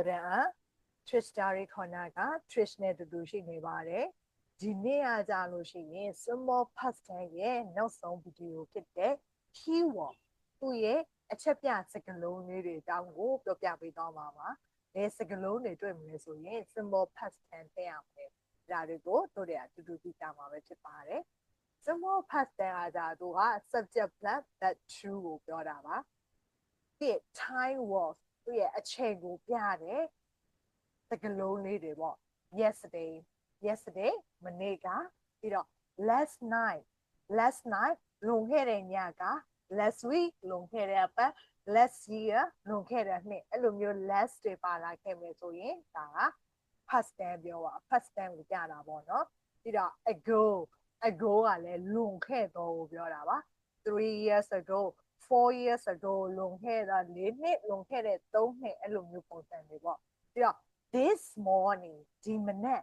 Dora Trish Dari Konaga, Trish Nedushi Nevare, Dinea Jalushi, Sumo Pastan, no song video kit day, Kiwa, Uye, a chapia second loan needed down walk of Yabidama, a second loan they dream so ye, Sumo Pastan family. That go to the to do the Dama Pare. Sumo Pastan Adua, subject that true Dodama. The time was. သူရဲ့အခြေကိုပြတယ်စကလုံးလေးတွေပေါ့ yesterday မနေ့ကပြီးတော့ last night လွန်ခဲ့တဲ့ညက last week လွန်ခဲ့တဲ့အပတ် last year လွန်ခဲ့တဲ့နှစ်အဲ့လိုမျိုး last တွေပါလာခဲ့မယ်ဆိုရင်ဒါက past tense ပြောပါ past tense ကိုပြတာပေါ့နော်ပြီးတော့ ago ကလည်းလွန်ခဲ့တော့ကိုပြောတာပါ3 years ago 4 years ago လွန်ခဲ့တာ4နှစ်လွန်ခဲ့တဲ့3နှစ်အဲ့လိုမျိုးပုံစံတွေပေါ့ပြီးတော့ this morning ဒီမနက်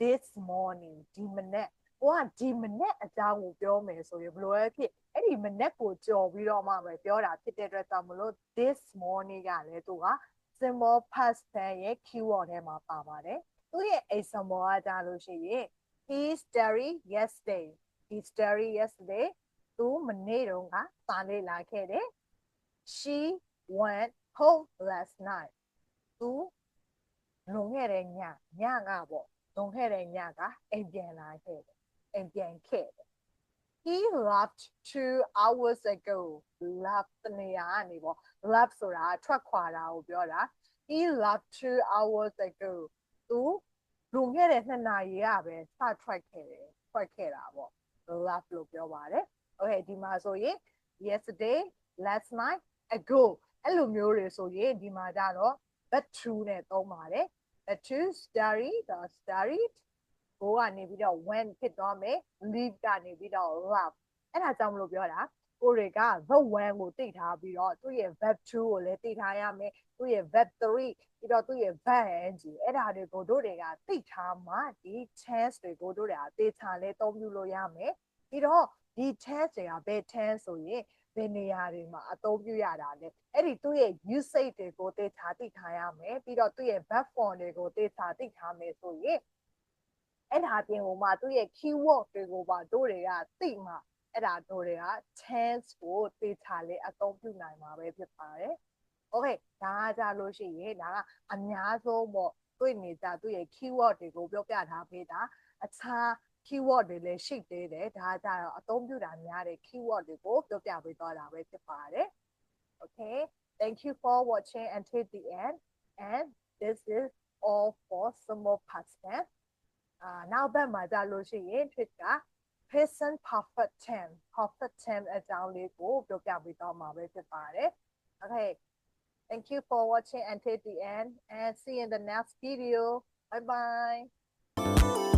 this morning ဒီမနက်ကိုကဒီမနက်အကြောင်းကိုပြောမယ်ဆိုရင်ဘယ်လိုလဲဖြစ်အဲ့ဒီမနက်ကိုကြော်ပြီးတော့မှပဲပြောတာဖြစ်တဲ့အတွက်ကြောင့်မလို့ this morning ကလည်းသူက simple past tense ရဲ့ keyword ထဲမှာပါပါတယ်သူရဲ့ example ကကြာလို့ရှိရင် he studied yesterday သူမနေ့တုန်းကစာလေ့လာခဲ့တယ် she went home last night သူလွန်ခဲ့တဲ့ညကပေါ့လွန်ခဲ့တဲ့ညကအိမ်ပြန်လာခဲ့တယ်အိမ်ပြန်ခဲ့တယ် he left 2 hours ago left နေရာကနေပေါ့ left ဆိုတာထွက်ခွာတာကိုပြောတာ he left 2 hours ago သူလွန်ခဲ့တဲ့2နာရီကပဲစထွက်ခဲ့တာပေါ့ left လို့ပြောပါတယ် okay ဒီမှာဆိုရင် yesterday last night ago အဲ့လိုမျိုးတွေဆိုရင်ဒီမှာကြတော့ but true နဲ့သုံးပါတယ် but true studied go ကနေပြီးတော့ when ဖြစ်သွားမယ် leave ကနေပြီးတော့ left အဲ့ဒါကြောင့်မလို့ပြောတာကိုတွေက verb 1ကိုသိထားပြီးတော့သူ့ရဲ့ verb 2ကိုလည်းသိထားရမယ်သူ့ရဲ့ verb 3ပြီးတော့သူ့ရဲ့ verb ing အဲ့ဒါတွေကိုတို့တွေကသိထားမှဒီ tense တွေကိုတို့တွေကသေချာလေးသုံးပြုလို့ရမယ်ပြီးတော့ဒီ tense တွေကဘယ် tense ဆိုရင်ဘယ်နေရာတွေမှာအသုံးပြုရတာလဲအဲ့ဒီသူ့ရဲ့ usage တွေကိုသေချာသိထားရမယ်ပြီးတော့သူ့ရဲ့ verb form တွေကိုသေချာသိထားမယ်ဆိုရင်အဲ့ဒါပြင်ဟိုမှာသူ့ရဲ့ keyword တွေကိုပါတို့တွေကသိမှအဲ့ဒါတို့တွေက tense ကိုသေချာလေးအသုံးပြုနိုင်မှာပဲဖြစ်ပါတယ် okay ဒါကကြလို့ရှိရင်ဒါကအများဆုံးပေါ့တွေ့နေကြသူ့ရဲ့ keyword တွေကိုပြောပြထားပေးတာအခြား keyword တွေလည်းရှိသေးတယ်ဒါကြတော့အသုံးပြုတာများတဲ့ keyword တွေကိုပြောပြပေးသွားတာပဲဖြစ်ပါတယ် okay thank you for watching until the end and this is all for simple past tense နောက်ဘက်မှာကြလို့ရှိရင် trick က present perfect tense အကြောင်းလေးကိုပြောပြပေးသွားမှာပဲဖြစ်ပါတယ် okay thank you for watching until the end and see you in the next video bye bye